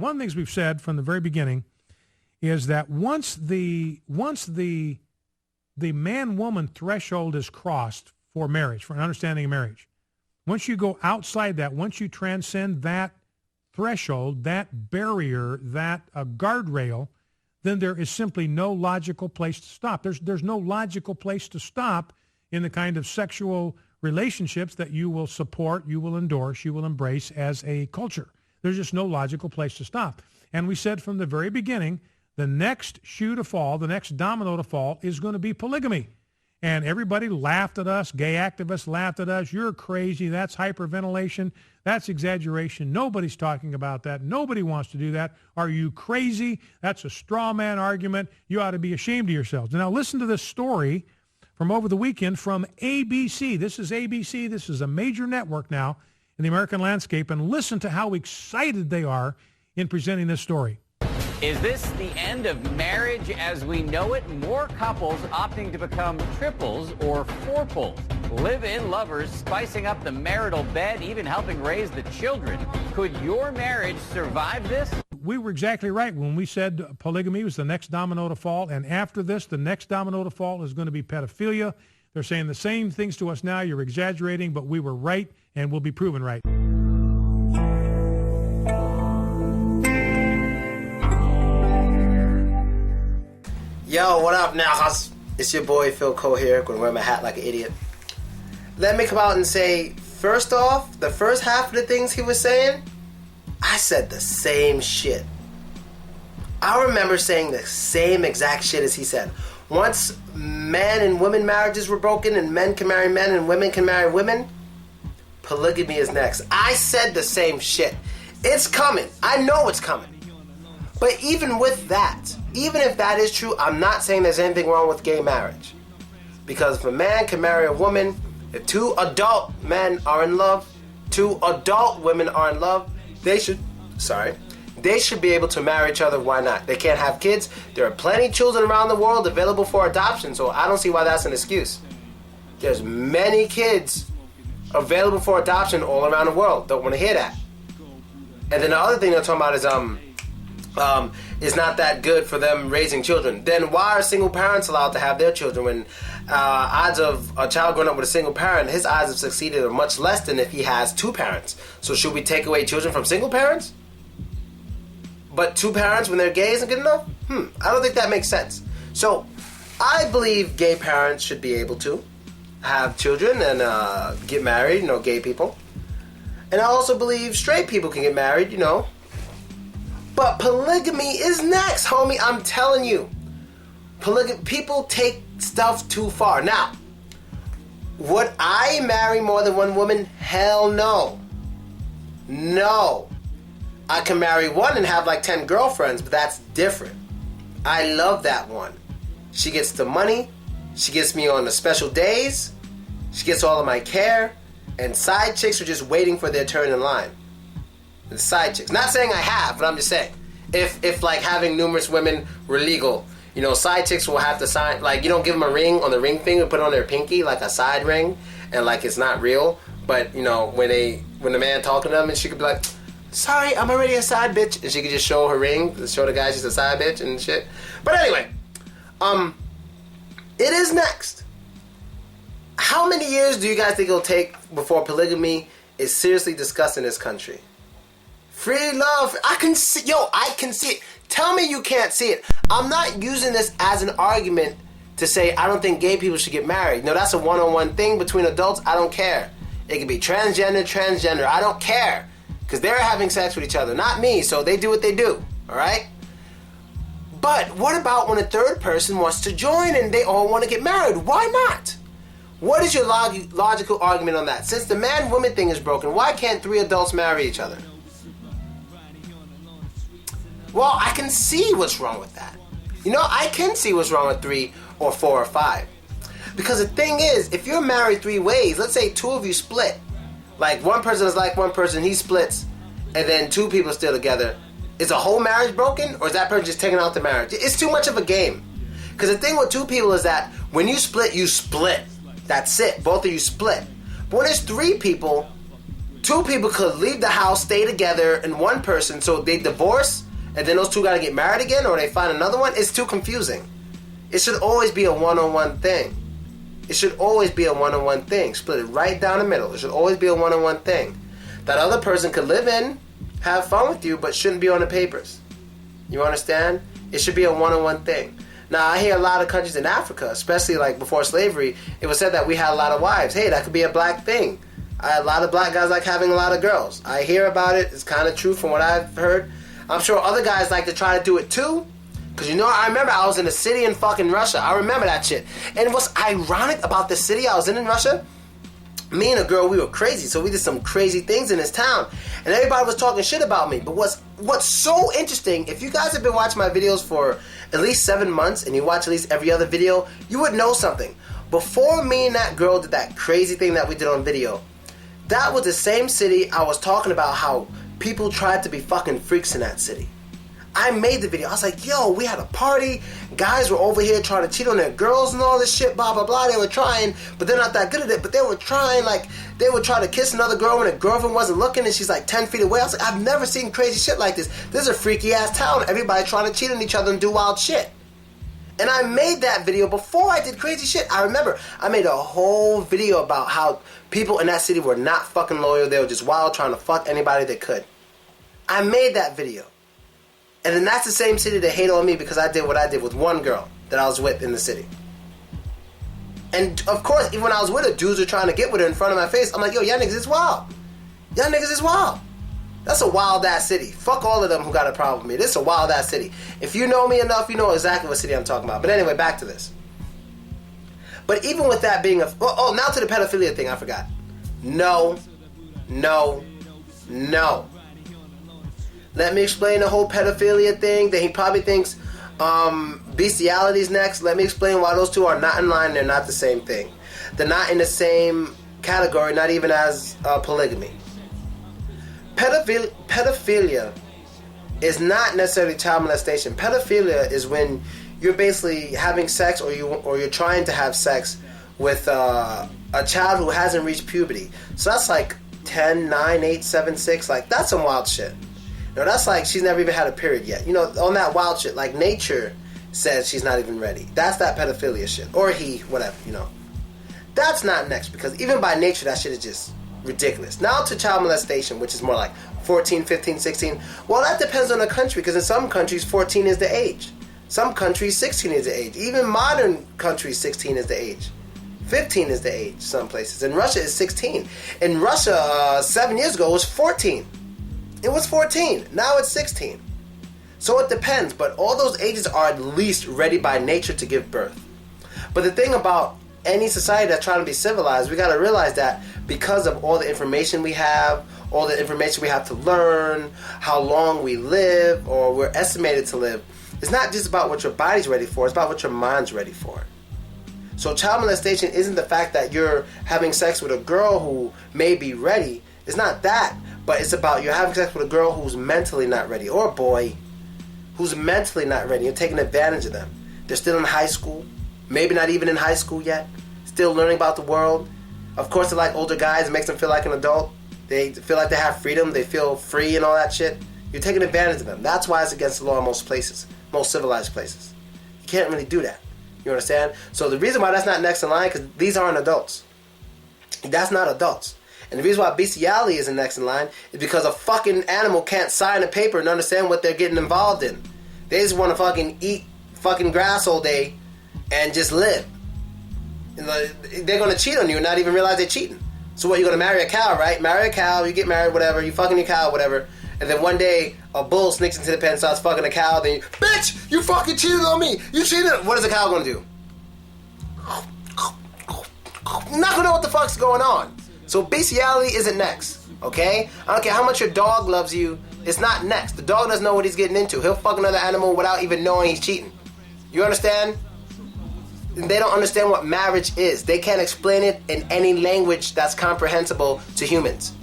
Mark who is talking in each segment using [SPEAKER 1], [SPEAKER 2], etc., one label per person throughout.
[SPEAKER 1] One of the things we've said from the very beginning is that once the man-woman threshold is crossed for marriage, for an understanding of marriage, once you go outside that, once you transcend that threshold, that barrier, that guardrail, then there is simply no logical place to stop. There's no logical place to stop in the kind of sexual relationships that you will support, you will endorse, you will embrace as a culture. There's just no logical place to stop. And we said from the very beginning, the next shoe to fall, the next domino to fall is going to be polygamy. And everybody laughed at us. Gay activists laughed at us. You're crazy. That's hyperventilation. That's exaggeration. Nobody's talking about that. Nobody wants to do that. Are you crazy? That's a straw man argument. You ought to be ashamed of yourselves. Now listen to this story from over the weekend from ABC. This is ABC. This is a major network now in the American landscape. And listen to how excited they are in presenting this story.
[SPEAKER 2] Is this the end of marriage as we know it? More couples opting to become triples or fourples. Live-in lovers spicing up the marital bed, even helping raise the children. Could your marriage survive this?
[SPEAKER 1] We were exactly right when we said polygamy was the next domino to fall. And after this, the next domino to fall is going to be pedophilia. They're saying the same things to us now. You're exaggerating, but we were right and we'll be proven right.
[SPEAKER 3] Yo, what up, now? It's your boy Phil Cole here, going to wear my hat like an idiot. Let me come out and say, first off, the first half of the things he was saying, I said the same shit. I remember saying the same exact shit as he said. Once man and women marriages were broken and men can marry men and women can marry women, polygamy is next. I said the same shit. It's coming. I know it's coming. But even with that, even if that is true, I'm not saying there's anything wrong with gay marriage. Because if a man can marry a woman, if two adult men are in love, two adult women are in love, they should be able to marry each other. Why not? They can't have kids. There are plenty of children around the world available for adoption, so I don't see why that's an excuse. There's many kids available for adoption all around the world. Don't want to hear that. And then the other thing they're talking about is not that good for them raising children. Then why are single parents allowed to have their children when odds of a child growing up with a single parent, his odds of succeeding are much less than if he has two parents? So should we take away children from single parents? But two parents when they're gay isn't good enough? I don't think that makes sense. So I believe gay parents should be able to have children and get married, gay people. And I also believe straight people can get married, But polygamy is next, homie. I'm telling you. People take stuff too far. Now, would I marry more than one woman? Hell no. No. I can marry one and have like 10 girlfriends, but that's different. I love that one. She gets the money. She gets me on the special days. She gets all of my care. And side chicks are just waiting for their turn in line. The side chicks. Not saying I have, but I'm just saying. If like having numerous women were legal, side chicks will have to sign, like you don't give them a ring on the ring finger, put it on their pinky like a side ring, and like it's not real. But when the man talking to them, and she could be like, "Sorry, I'm already a side bitch," and she could just show her ring, show the guy she's a side bitch and shit. But anyway, it is next. How many years do you guys think it'll take before polygamy is seriously discussed in this country? Free love. I can see it. Tell me you can't see it. I'm not using this as an argument to say I don't think gay people should get married. No, that's a one-on-one thing between adults. I don't care. It can be transgender. I don't care. Because they're having sex with each other, not me. So they do what they do. All right? But what about when a third person wants to join and they all want to get married? Why not? What is your logical argument on that? Since the man-woman thing is broken, why can't three adults marry each other? Well, I can see what's wrong with that. I can see what's wrong with 3 or 4 or 5. Because the thing is, if you're married 3 ways, let's say 2 of you split. Like one person is like one person, he splits, and then 2 people are still together. Is the whole marriage broken, or is that person just taking out the marriage? It's too much of a game. Because the thing with 2 people is that when you split, you split. That's it. Both of you split. But when there's 3 people, Two people could leave the house, stay together, and one person, so they divorce, and then those two gotta get married again, or they find another one. It's too confusing. It should always be a one-on-one thing. It should always be a one-on-one thing. Split it right down the middle. It should always be a one-on-one thing. That other person could live in, have fun with you, but shouldn't be on the papers. You understand? It should be a one-on-one thing. Now, I hear a lot of countries in Africa, especially like before slavery, it was said that we had a lot of wives. Hey, that could be a black thing. A lot of black guys like having a lot of girls. I hear about it. It's kind of true from what I've heard. I'm sure other guys like to try to do it too. Because you know, I remember I was in a city in fucking Russia. I remember that shit. And what's ironic about the city I was in Russia, me and a girl, we were crazy. So we did some crazy things in this town. And everybody was talking shit about me. But what's so interesting, if you guys have been watching my videos for at least 7 months and you watch at least every other video, you would know something. Before me and that girl did that crazy thing that we did on video, that was the same city I was talking about how people tried to be fucking freaks in that city. I made the video. I was like, yo, we had a party. Guys were over here trying to cheat on their girls and all this shit, blah, blah, blah. They were trying, but they're not that good at it. But they were trying, like, they would try to kiss another girl when a girlfriend wasn't looking and she's like 10 feet away. I was like, I've never seen crazy shit like this. This is a freaky ass town. Everybody trying to cheat on each other and do wild shit. And I made that video before I did crazy shit. I remember I made a whole video about how people in that city were not fucking loyal. They were just wild, trying to fuck anybody they could. I made that video. And then that's the same city that hate on me because I did what I did with one girl that I was with in the city. And of course, even when I was with her, dudes were trying to get with her in front of my face. I'm like, yo, y'all niggas is wild. Y'all niggas is wild. That's a wild ass city. Fuck all of them who got a problem with me. This is a wild ass city. If you know me enough, you know exactly what city I'm talking about. But anyway, back to this. But even with that being now to the pedophilia thing, I forgot. No. Let me explain the whole pedophilia thing. That he probably thinks bestiality is next. Let me explain why those two are not in line. They're not the same thing. They're not in the same category, not even as polygamy. Pedophilia is not necessarily child molestation. Pedophilia is when you're basically having sex or you're trying to have sex with a child who hasn't reached puberty. So that's like 10, 9, 8, 7, 6. Like, that's some wild shit. No, that's like she's never even had a period yet. You know, on that wild shit, like nature says she's not even ready. That's that pedophilia shit. Or he, whatever, you know. That's not next, because even by nature, that shit is just ridiculous. Now to child molestation, which is more like 14, 15, 16. Well, that depends on the country, because in some countries, 14 is the age. Some countries, 16 is the age. Even modern countries, 16 is the age. 15 is the age, some places. In Russia, it's 16. In Russia, 7 years ago, it was 14. It was 14. Now it's 16. So it depends, but all those ages are at least ready by nature to give birth. But the thing about any society that's trying to be civilized, we got to realize that because of all the information we have, all the information we have to learn, how long we live, or we're estimated to live, it's not just about what your body's ready for, it's about what your mind's ready for. So child molestation isn't the fact that you're having sex with a girl who may be ready. It's not that. But it's about you're having sex with a girl who's mentally not ready, or a boy who's mentally not ready. You're taking advantage of them. They're still in high school, maybe not even in high school yet, still learning about the world. Of course, they're like older guys. It makes them feel like an adult. They feel like they have freedom. They feel free and all that shit. You're taking advantage of them. That's why it's against the law in most places, most civilized places. You can't really do that. You understand? So the reason why that's not next in line, because these aren't adults. That's not adults. And the reason why bestiality isn't next in line is because a fucking animal can't sign a paper and understand what they're getting involved in. They just want to fucking eat fucking grass all day and just live. They're going to cheat on you and not even realize they're cheating. So what, you're going to marry a cow, right? Marry a cow, you get married, whatever, you fucking your cow, whatever. And then one day, a bull sneaks into the pen and starts fucking a cow, then you, bitch, you fucking cheated on me. You cheated. What is the cow going to do? Not going to know what the fuck's going on. So bestiality isn't next, okay? I don't care how much your dog loves you, it's not next. The dog doesn't know what he's getting into. He'll fuck another animal without even knowing he's cheating. You understand? They don't understand what marriage is. They can't explain it in any language that's comprehensible to humans.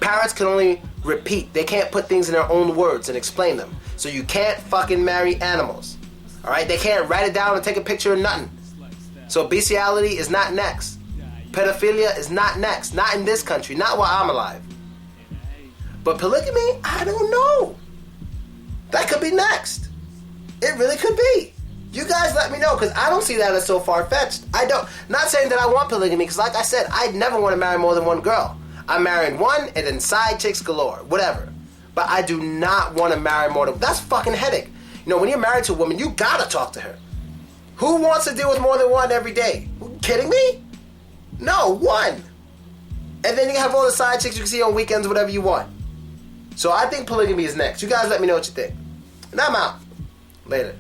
[SPEAKER 3] Parrots can only repeat. They can't put things in their own words and explain them. So you can't fucking marry animals, alright? They can't write it down and take a picture or nothing. So bestiality is not next. Pedophilia is not next. Not in this country. Not while I'm alive. But polygamy, I don't know. That could be next. It really could be. You guys let me know, because I don't see that as so far-fetched. I don't. Not saying that I want polygamy, because like I said, I'd never want to marry more than one girl. I'm marrying one, and then side chicks galore, whatever. But I do not want to marry more than... That's fucking headache. You know, when you're married to a woman, you gotta talk to her. Who wants to deal with more than one every day? Are you kidding me? No, one. And then you have all the side chicks you can see on weekends, whatever you want. So I think polygamy is next. You guys let me know what you think. And I'm out. Later.